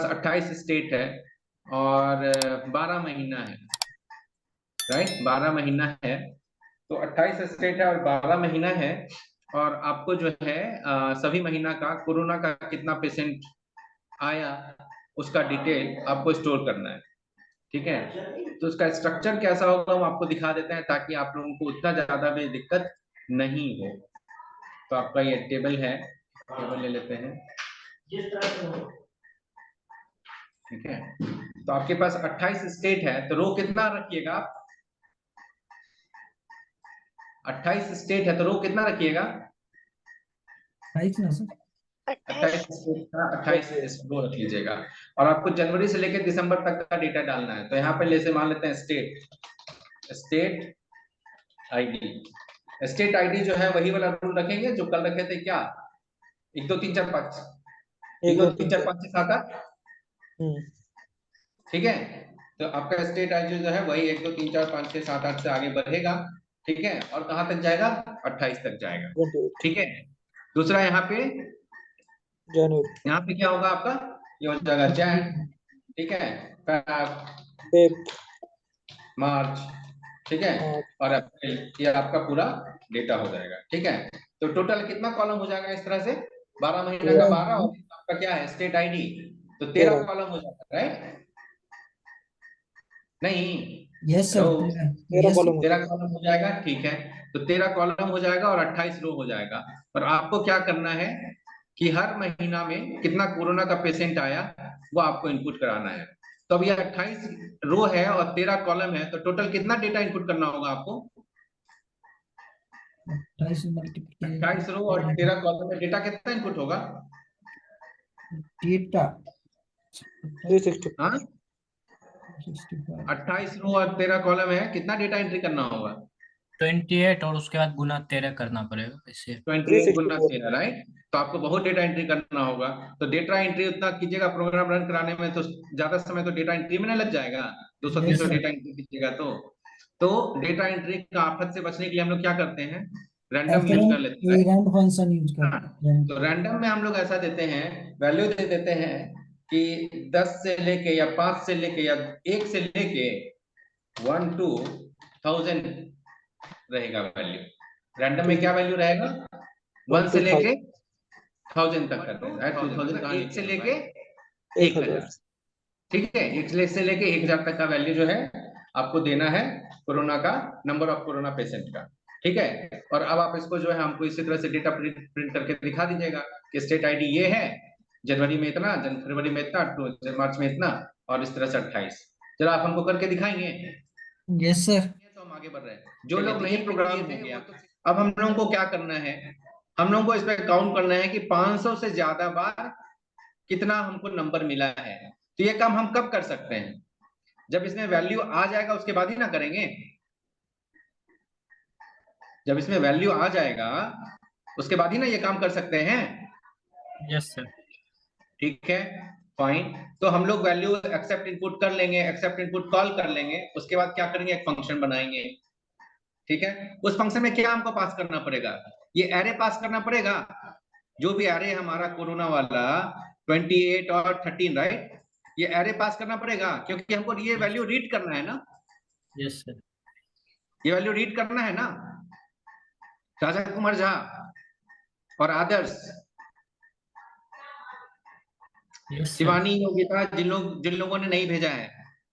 28 state है और 12 महीना है, राइट। 12 महीना है, तो 28 स्टेट है और 12 महीना है। और आपको जो है सभी महीना का कोरोना का कितना पेशेंट आया उसका डिटेल आपको स्टोर करना है, ठीक है। तो उसका स्ट्रक्चर कैसा होगा हम आपको दिखा देते हैं, ताकि आप लोगों को उतना ज्यादा भी दिक्कत नहीं हो। तो आपका ये टेबल है, टेबल ले लेते हैं, ठीक है। तो आपके पास 28 स्टेट है, तो रो कितना रखिएगा आप? 28 स्टेट है तो रो कितना रखिएगा? 28 ना सर, 28 स्टेट का 28 रो रख लीजिएगा। और आपको जनवरी से लेकर दिसंबर तक का डेटा डालना है। तो यहाँ पे जैसे मान लेते हैं स्टेट आईडी। स्टेट आईडी जो है वही वाला रूल रखेंगे जो कल रखे थे, क्या? 1 2 3 4 5, 1 2 3 4 5 6 7 8, ठीक है। तो आपका स्टेट आईडी जो है वही 1 2 3 4 5 6 7 8 से आगे बढ़ेगा, ठीक है। और कहां तक जाएगा? 28 तक जाएगा, ठीक है। दूसरा यहाँ पे क्या होगा आपका? ये हो जाएगा जैन, ठीक है, फेब, मार्च, ठीक है, और अप्रैल। ये आपका पूरा डेटा हो जाएगा, ठीक है। तो टोटल कितना कॉलम हो जाएगा इस तरह से? 12 महीना का 12 और आपका क्या है स्टेट आईडी, तो 13 कॉलम हो जाता है, राइट? नहीं, यस सर, 13 कॉलम हो जाएगा, ठीक है। तो 13 कॉलम हो जाएगा और 28 रो हो जाएगा। और आपको क्या करना है कि हर महीना में कितना कोरोना का पेशेंट आया वो आपको इनपुट कराना है। तो अब ये 28 रो है और 13 कॉलम है, तो टोटल कितना डेटा इनपुट करना होगा आपको? 28 रो और 13 कॉलम में डेटा कितना इनपुट होगा? डेटा 360। 28 रो और 13 कॉलम है, कितना डेटा एंट्री करना होगा? 28 और उसके बाद गुना 13 करना पड़ेगा इससे। 28 गुना 13, राइट। तो आपको बहुत डेटा एंट्री करना होगा। तो डेटा एंट्री उतना कीजिएगा, प्रोग्राम रन कराने में तो ज्यादा समय तो डेटा एंट्री में ना लग जाएगा। 200-300 डेटा एंट्री कीजिएगा तो डेटा एंट्री का आफत से बचने के लिए हम लोग क्या करते हैं? रैंडम यूज कर लेते हैं, फंक्शन यूज करते हैं। तो रैंडम में हम लोग ऐसा देते हैं, वैल्यू दे देते हैं कि 10 से लेके या 5 से लेके या 1 से लेके 1 to 1000 रहेगा वैल्यू। रैंडम में क्या वैल्यू रहेगा? 1 से लेके 1000 तक करते हैं, 2000 का 1 से लेके 1000, ठीक है। 1 से लेके 1000 तक का वैल्यू जो है आपको देना है कोरोना का, नंबर ऑफ कोरोना पेशेंट का, ठीक है। और अब आप इसको जो है हमको इसी तरह से डेटा प्रिंट करके दिखा दीजिएगा कि स्टेट आईडी ये है, जनवरी में इतना, फरवरी में इतना, मार्च में इतना, और इस तरह से 28। चलो आप हमको करके दिखाएंगे? Yes sir. तो हम आगे बढ़ रहे हैं। जो लोग नहीं प्रोग्राम हो गया, अब हम लोगों को क्या करना है? हम लोगों को इस पर काउंट करना है कि 500 से ज्यादा बार कितना हमको नंबर मिला है। तो ये काम हम कब कर सकते हैं? जब इसमें वैल्यू आ जाएगा उसके बाद ही ना करेंगे। जब इसमें वैल्यू आ जाएगा उसके बाद ही ना ये काम कर सकते हैं। यस सर, ठीक है, फाइन। तो हम लोग वैल्यू एक्सेप्ट इनपुट कर लेंगे, एक्सेप्ट इनपुट कॉल कर लेंगे, उसके बाद क्या करेंगे? एक फंक्शन बनाएंगे, ठीक है। उस फंक्शन में क्या हमको पास करना पड़ेगा? ये एरे पास करना पड़ेगा। जो भी एरे हमारा कोरोना वाला 28 और 13, राइट, ये एरे पास करना पड़ेगा क्योंकि हमको ये वैल्यू रीड करना है ना। यस सर, ये वैल्यू रीड करना है ना। राजा कुमार झा और आदर्श, शिवानी, योगिता, जिन लोगों ने नहीं भेजा है,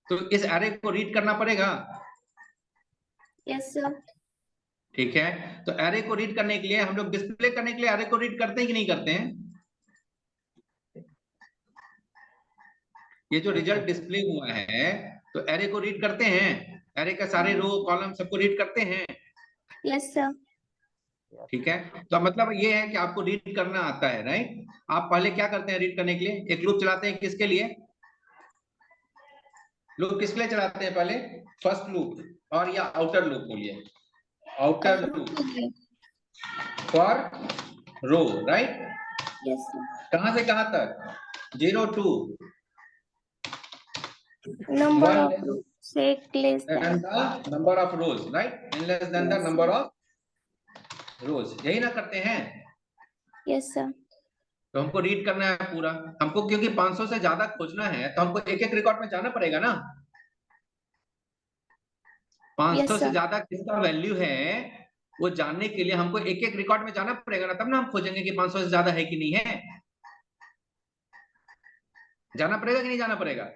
तो इस एरे को रीड करना पड़ेगा। Yes sir. ठीक है, तो एरे को रीड करने के लिए हम लोग डिस्प्ले करने के लिए एरे को रीड करते हैं कि नहीं करते हैं? ये जो रिजल्ट डिस्प्ले हुआ है तो एरे को रीड करते हैं, एरे का सारे रो कॉलम सबको रीड करते हैं। Yes sir. ठीक है, तो मतलब ये है कि आपको रीड करना आता है, राइट। आप पहले क्या करते हैं रीड करने के लिए? एक लूप चलाते हैं, किसके लिए? लूप किसके लिए चलाते हैं पहले? फर्स्ट लूप और या आउटर लूप बोलिए, outer loop for row, right. Yes sir. कहां से कहां तक? 0 to number of rows less than the number of rows, right, and less than the number of rows, यही ना करते हैं? Yes sir. तो हमको रीड करना है पूरा, हमको क्योंकि 500 से ज्यादा खोजना है तो हमको एक एक रिकॉर्ड में जाना पड़ेगा ना। 500 Yes, से sir. ज्यादा किसका वैल्यू है वो जानने के लिए हमको एक एक रिकॉर्ड में जाना पड़ेगा ना, तब ना हम खोजेंगे कि 500 से ज्यादा है कि नहीं है। जाना पड़ेगा कि नहीं जाना पड़ेगा?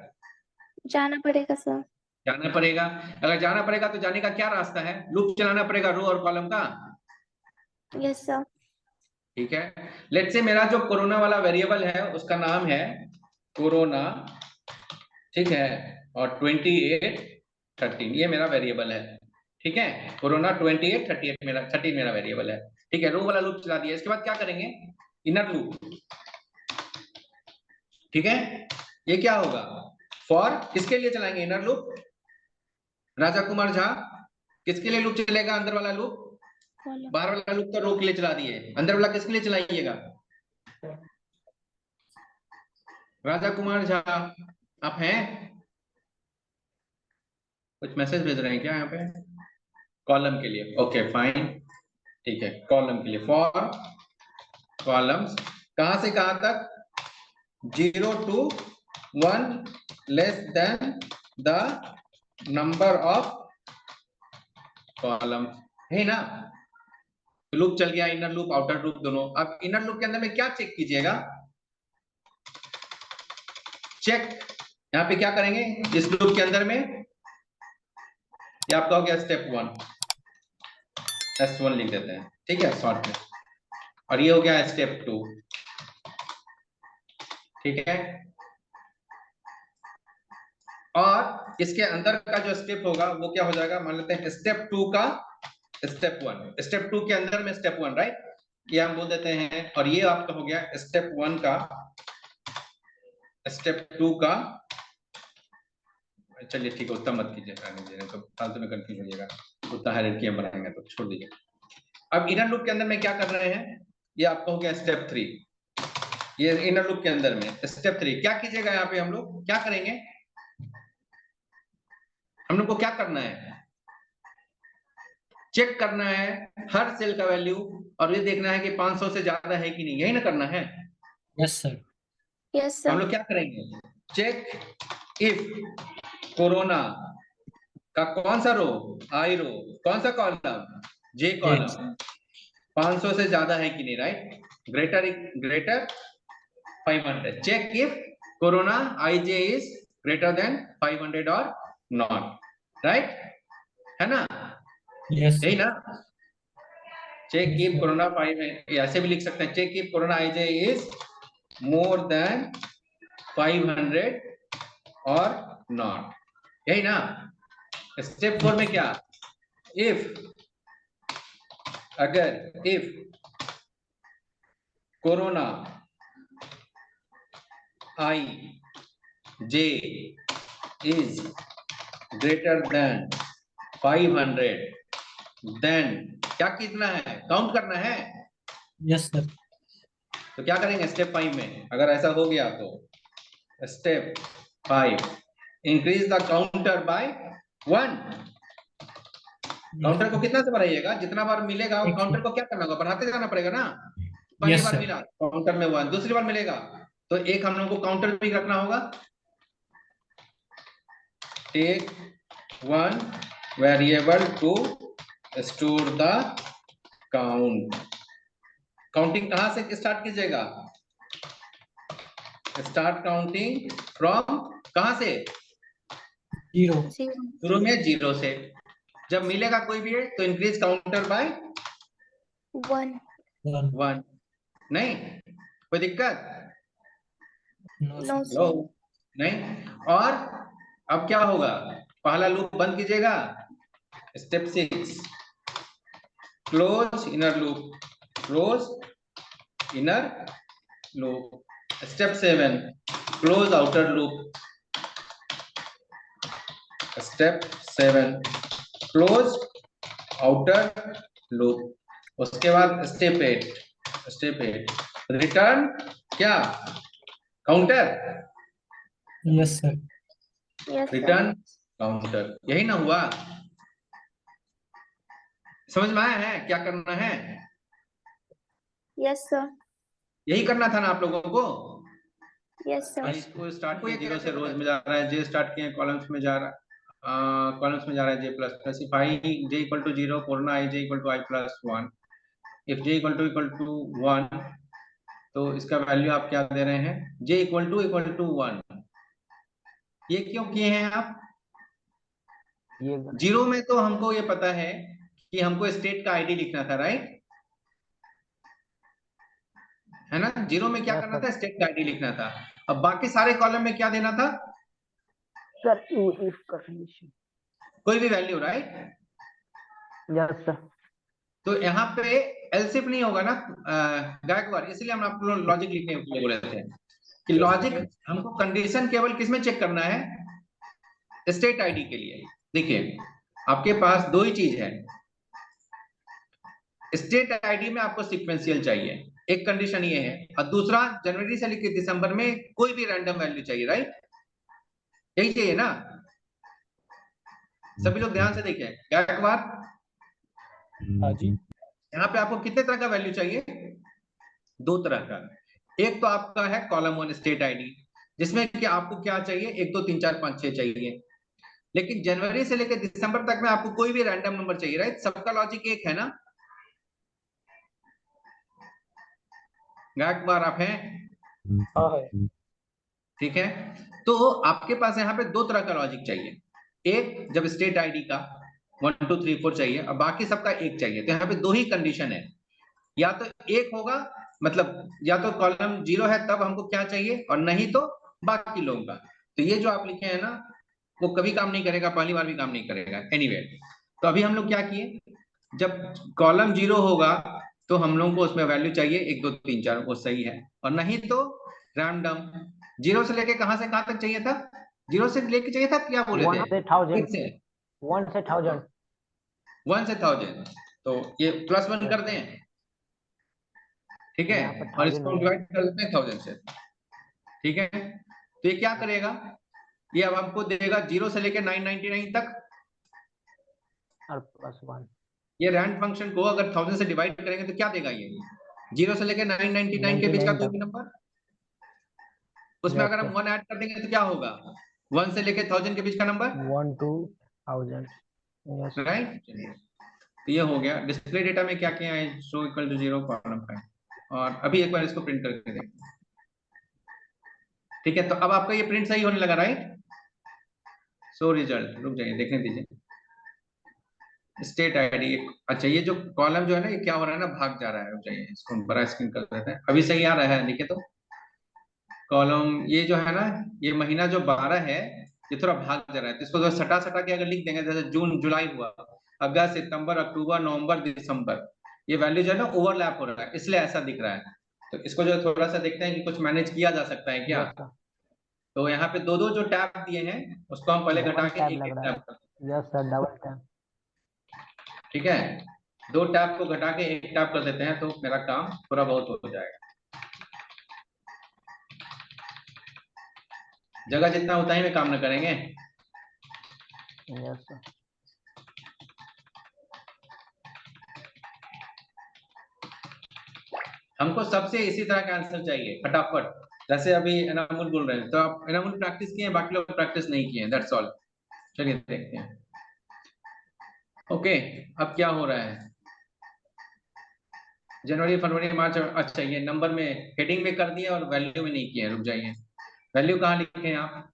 जाना पड़ेगा सर। जाना पड़ेगा। अगर जाना पड़ेगा तो जाने का क्या रास्ता है? लूप चलाना पड़ेगा रो और कॉलम का। Yes sir. ठीक है, लेट्स से मेरा जो कोरोना वाला वेरिएबल है उसका नाम है कोरोना, ठीक है, और 28 13 ये मेरा वेरिएबल है। ठीक है, कोरोना 28 38 मेरा 13 मेरा वेरिएबल है। ठीक है, रो वाला लूप चला दिया। इसके बाद क्या करेंगे? Inner loop. ठीक है, ये क्या होगा? फॉर किसके लिए चलाएंगे इनर लूप? राजा कुमार झा, किसके लिए लूप चलेगा अंदर वाला लूप? बाहर वाला लूप तो रो के लिए चला दिए, अंदर वाला किसके लिए चलाइएगा? राजा कुमार झा आप हैं? कुछ मैसेज भेज रहे हैं क्या यहाँ पे? कॉलम के लिए, ओके फाइन, ठीक है, कॉलम के लिए फॉर कॉलम्स कहां से कहां तक? 0 to 1 less than the number of column, है ना? लूप चल गया, इनर लूप आउटर लूप दोनों। अब इनर लूप के अंदर में क्या चेक कीजिएगा? चेक यहाँ पे क्या करेंगे इस लूप के अंदर में? ये आपका हो गया स्टेप 1, S1 लिख देते हैं, ठीक है, शॉर्ट में। और ये हो गया स्टेप 2, ठीक है। और इसके अंदर का जो स्टेप होगा वो क्या हो जाएगा? मान लेते हैं स्टेप 2 का स्टेप 1, स्टेप 2 के अंदर में स्टेप 1, राइट, ये हम बोल देते हैं। और ये आपका हो गया स्टेप 1 का स्टेप 2 का, चलिए ठीक है, उतना मत कीजिए, तो फालतू में कंफ्यूज हो जाएगा, उतना हायरार्की बनाएंगे तो छोड़ दीजिए। अब इनर लूप के अंदर में क्या कर रहे हैं? ये आपका हो गया स्टेप 3, ये इनर लूप के अंदर में स्टेप 3 क्या कीजिएगा? यहाँ पे हम लोग क्या करेंगे? हम लोग को क्या करना है? चेक करना है हर सेल का वैल्यू, और ये देखना है कि 500 से ज्यादा है कि नहीं, यही ना करना है? Yes sir. यस हम सर। लोग क्या करेंगे? चेक इफ कोरोना का कौन सा रो? आई रो। कौन सा कॉलम? जे कॉलम। 500 से ज्यादा है कि नहीं, right, greater 500। Check if corona I J is greater than 500 और नॉट, राइट, है ना? यस यही ना? Check Yes, if sir. Corona 5 है, ऐसे भी लिख सकते हैं, check if corona I J is more than 500 और नॉट, यही ना? स्टेप 4 में क्या? इफ, अगर if corona I J is greater than 500, then क्या कितना है? काउंट करना है। Yes sir. तो क्या करेंगे स्टेप 5 में? अगर ऐसा हो गया तो step 5, increase the counter by 1। Counter को कितना से बढ़ाइएगा? जितना बार मिलेगा एक काउंटर को क्या करना होगा? बढ़ाते जाना पड़ेगा ना। पहली यस बार सर। मिला काउंटर में 1, दूसरी बार मिलेगा तो एक हम लोग को काउंटर भी रखना होगा। Take 1 variable to store the count. Counting कहां से स्टार्ट कीजिएगा? स्टार्ट काउंटिंग फ्रॉम कहां से? 0 शुरू में 0 से। जब मिलेगा कोई भी तो इंक्रीज काउंटर बाय 1। 1 1। नहीं कोई दिक्कत? No no sir. लो सर। नहीं। और अब क्या होगा? पहला लूप बंद कीजिएगा। Step 6, close inner loop, close inner loop. Step 7, close outer loop. Step 7, close outer loop. उसके बाद स्टेप 8 रिटर्न क्या? Counter. Yes sir. Yes sir. Return counter, यही ना हुआ? समझ में आया है क्या करना है? Yes sir. यही करना था ना आप लोगों को। Yes, sir. इसको स्टार्ट किया जीरो से, रोज में जा रहा है, जे स्टार्ट किए कॉलम्स में जा रहा, कॉलम्स में जा रहा है J plus plus. If I J equal to 0, पूर्ण I J equal to I plus 1। If J equal to 1, तो इसका वैल्यू आप क्या दे रहे हैं, जे इक्वल टू 1। ये क्यों किए हैं आप? ये जीरो में तो हमको ये पता है कि हमको स्टेट का आईडी लिखना था, राइट, है ना। जीरो में क्या Yes, करना sir. था, स्टेट का आईडी लिखना था। अब बाकी सारे कॉलम में क्या देना था, सर इफ कंडीशन। कोई भी वैल्यू, राइट। Yes sir. तो यहाँ पे एलसिफ नहीं होगा ना गायकवाड़, इसलिए हम आपको लॉजिक लिखने के लिए बोले थे कि लॉजिक हमको कंडीशन केवल किसमें चेक करना है, स्टेट आईडी के लिए। देखिए आपके पास दो ही चीज है, स्टेट आईडी में आपको सीक्वेंशियल चाहिए, एक कंडीशन ये है, और दूसरा जनवरी से लेकर दिसंबर में कोई भी रैंडम वैल्यू चाहिए, राइट, यही चाहिए ना। सभी लोग ध्यान से देखिए गायकवाड़, हाँ जी। यहाँ पे आपको कितने तरह का वैल्यू चाहिए, दो तरह का। एक तो आपका है कॉलम 1 स्टेट आईडी, जिसमें कि आपको क्या चाहिए, 1 2 3 4 5 6 चाहिए। लेकिन जनवरी से लेकर दिसंबर तक में आपको कोई भी रैंडम नंबर चाहिए, राइट, सबका लॉजिक एक है ना। गायकवाड़ आप हैं? हाँ है। ठीक है, तो आपके पास यहाँ पे दो तरह का लॉजिक चाहिए। एक जब स्टेट आईडी का 1 2 3 4 चाहिए और बाकी सबका एक चाहिए, तो यहाँ पे दो ही कंडीशन है, या तो एक होगा, मतलब या तो कॉलम 0 है तब हमको क्या चाहिए, और नहीं तो बाकी लोगों का। तो ये जो आप लिखे हैं ना, वो कभी काम नहीं करेगा, पहली बार भी काम नहीं करेगा। एनीवे, तो अभी हम लोग क्या किए, जब कॉलम 0 होगा तो हम लोगों को उसमें वैल्यू चाहिए 1 2 3 4, वो सही है, और नहीं तो रैंडम। 0 से लेके कहां से कहां तक चाहिए था, 0 से लेके चाहिए था, क्या बोले 1 थे, से 1000। एक से 1 से 1000। 1 से 1000, तो ये +1 कर दें, ठीक है, यहाँ पर और 1000 इसको हम नहीं है। डिवाइड कर देते हैं 1000 से, ठीक है। तो ये क्या करेगा, ये अब हमको देगा 0 से लेके 999 तक। और +1। ये रैंड फंक्शन को अगर 1000 से डिवाइड करेंगे तो क्या देगा, ये 0 से लेके 999 के बीच का 99 कोई तक। भी नंबर, उसमें Yes, अगर हम sir. 1 ऐड कर देंगे तो क्या होगा, 1 से लेके 1000 के बीच का नंबर, 1 to 1000। Yes. राइट। तो ये हो गया। डिस्प्ले डेटा में क्या किया है, शो इक्वल टू 0 कॉलम 5, और अभी एक बार इसको प्रिंट करके देखते हैं, ठीक है। तो अब आपका ये प्रिंट सही होने लगा, राइट। सो रिजल्ट, रुक जाइए देखने दीजिए, स्टेट आईडी। अच्छा, ये जो कॉलम जो है ना, ये क्या हो रहा है ना, भाग जा रहा है, रुक जाइए इसको हम बड़ा स्क्रीन कर देते हैं, अभी सही आ रहा है, देखिए तो कॉलम ये जो है ना, ये महीना जो 12 है, ये थोड़ा भाग जा रहा है, तो इसको तो सटा सटा के अगर लिख देंगे, जैसे जून जुलाई हुआ, अगस्त सितंबर अक्टूबर नवंबर दिसंबर, ये वैल्यू जो है ना ओवरलैप हो रहा है, इसलिए ऐसा दिख रहा है। तो इसको जो थोड़ा सा देखते हैं कि कुछ मैनेज किया जा सकता है क्या। Yes, sir. तो यहाँ पे दो दो जो टैब दिए हैं, उसको हम पहले घटा डबल के टैब एक लग एक रहा है। टैब करते हैं, Yes, sir. Double tab. ठीक है। दो टैब को घटा के एक टैब कर देते हैं, तो मेरा काम थोड़ा बहुत हो जाएगा। जगह जितना होता है में काम न करेंगे। Yes, sir. हमको सबसे इसी तरह का आंसर चाहिए फटाफट, जैसे अभी एनामुल बोल रहे हैं, तो आप एनामुल प्रैक्टिस किए हैं, बाकी लोग प्रैक्टिस नहीं किए हैं, दैट्स ऑल। चलिए देखते हैं। ओके, अब क्या हो रहा है, जनवरी फरवरी मार्च, अच्छा ये नंबर में हेडिंग में कर दिए और वैल्यू में नहीं किए, रुक जाइए। वैल्यू कहाँ लिखे हैं आप,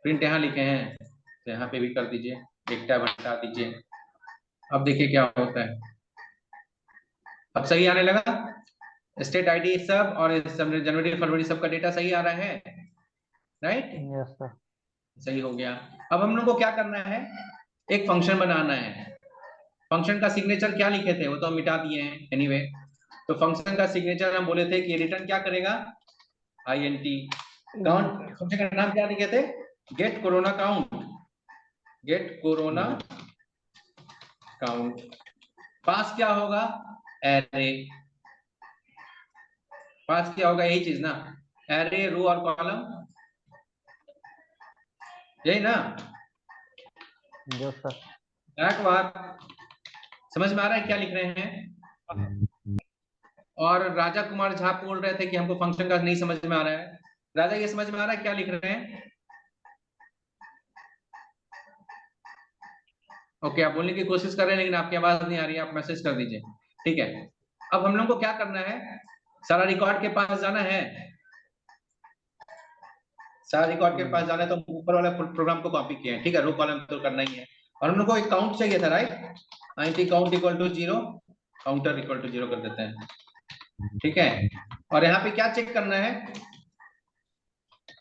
प्रिंट यहाँ लिखे हैं, तो यहाँ पे भी कर दीजिए, एक टैब हटा दीजिए। अब देखिए क्या होता है, अब सही आने लगा, स्टेट आईडी सब और जनवरी फरवरी सबका डेटा सही आ रहा है, राइट। Yes, sir. सही हो गया। अब हम लोग को क्या करना है, एक फंक्शन बनाना है। फंक्शन का सिग्नेचर क्या लिखे थे वो तो हम मिटा दिए हैं, एनीवे। तो फंक्शन का सिग्नेचर हम बोले थे कि रिटर्न क्या करेगा, INT काउंट। फंक्शन का नाम क्या लिखे थे, get corona count, get corona count. Pass क्या होगा, एरे। पास क्या होगा, यही चीज ना, एरे रो और कॉलम, यही ना। Yes, sir. एक बात समझ में आ रहा है क्या लिख रहे हैं, और राजा कुमार झा बोल रहे थे कि हमको फंक्शन का नहीं समझ में आ रहा है। राजा ये समझ में आ रहा है क्या लिख रहे हैं? ओके, आप बोलने की कोशिश कर रहे हैं लेकिन आपकी आवाज नहीं आ रही है, आप मैसेज कर दीजिए। ठीक है, अब हम लोग को क्या करना है, सारा रिकॉर्ड के पास जाना है। सारा रिकॉर्ड के पास जाना है तो ऊपर वाले प्रोग्राम को कॉपी किया है। ठीक है, रो कॉलम तो करना ही है। और हम लोग को एक काउंट चाहिए था, right? int count equal to 0, counter equal to 0 कर देते हैं। ठीक है, और यहाँ पे क्या चेक करना है,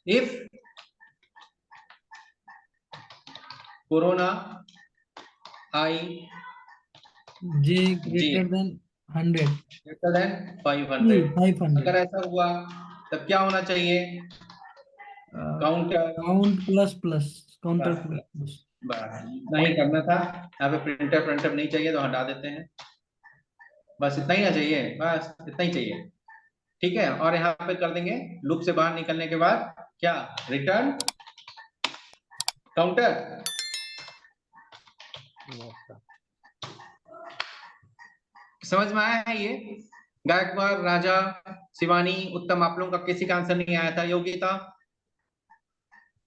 if corona I J greater than 100. Greater than 500, 500. अगर ऐसा हुआ तब क्या होना चाहिए, counter Count plus counter plus. नहीं करना था। यहाँ पे प्रिंटर नहीं चाहिए तो हटा देते हैं, बस इतना ही ना चाहिए, बस इतना ही चाहिए। ठीक है, और यहाँ पे कर देंगे लूप से बाहर निकलने के बाद क्या, रिटर्न काउंटर। Yes, sir. समझ में आया है ये? गायकवाड़, राजा, शिवानी, उत्तम, आप लोगों का किसी का आंसर नहीं आया था। योगिता,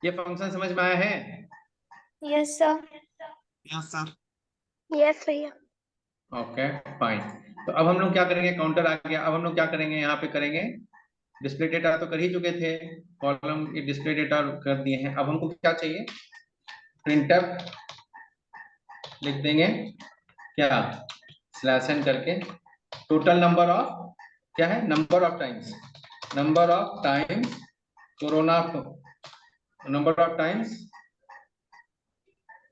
ये फंक्शन समझ में आया है? Yes, sir. Yes, sir. Yes, भैया। Okay fine. तो अब हम लोग क्या करेंगे, काउंटर आ गया, अब हम लोग क्या करेंगे, यहाँ पे करेंगे डिस्प्ले डेटा तो कर ही चुके थे, कॉलम ये डिस्प्ले डेटा कर दिए हैं। अब हमको क्या चाहिए, प्रिंटर लिख देंगे क्या, स्लैश एन करके टोटल नंबर ऑफ, क्या है, number of times corona, number of times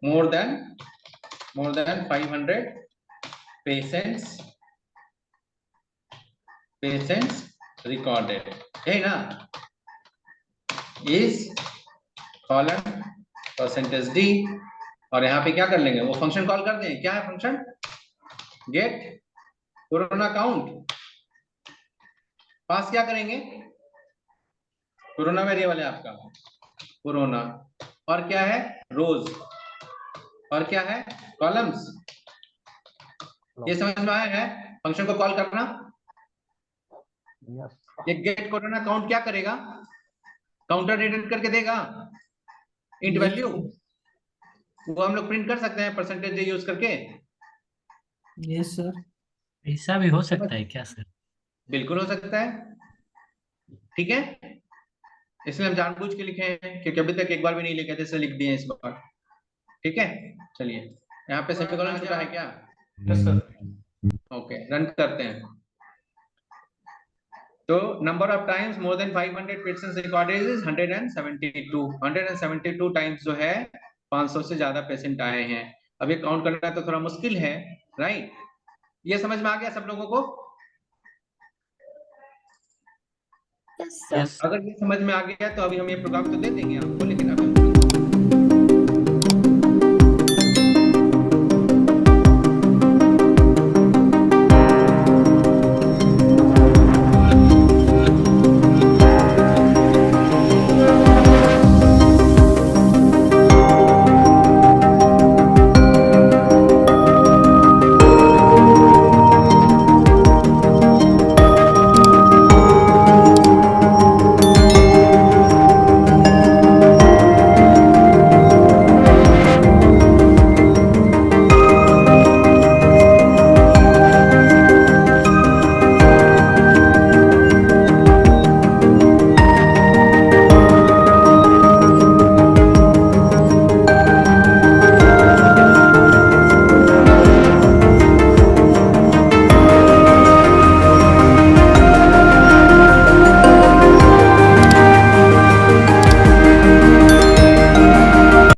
more than 500 patients recorded, है ना, is colon percentage d। और यहाँ पे क्या कर लेंगे, वो फंक्शन कॉल कर दें, क्या है function, gate corona count. Pass क्या करेंगे, कोरोना वेरिएबल है आपका कोरोना, और क्या है, रोज, और क्या है, कॉलम्स। ये समझ में आया है फंक्शन को कॉल करना? Yes. ये गेट कोरोना काउंट क्या करेगा, काउंटर रिटर्न करके देगा इंट वैल्यू, वो हम लोग प्रिंट कर सकते हैं परसेंटेज यूज करके। Yes, sir. ऐसा भी हो सकता है क्या सर? बिल्कुल हो सकता है। ठीक है, इसलिए हम जानबूझ के लिखे हैं क्योंकि अभी तक एक बार भी नहीं लिखे थे, इसलिए लिख दिए इस बार। ठीक है, चलिए यहाँ पे सेमीकोलन छुटा है क्या? Yes sir. ओके, रन करते हैं। तो number of times more than 500 patients recorded is 172 times जो है 500 से ज्यादा पेशेंट आए हैं। अब ये काउंट करना तो थोड़ा मुश्किल है, राइट? ये समझ में आ गया सब लोगों को? Yes, sir. Yes. अगर ये समझ में आ गया तो अभी हम ये प्रोग्राम तो दे देंगे आपको, लेकिन अभी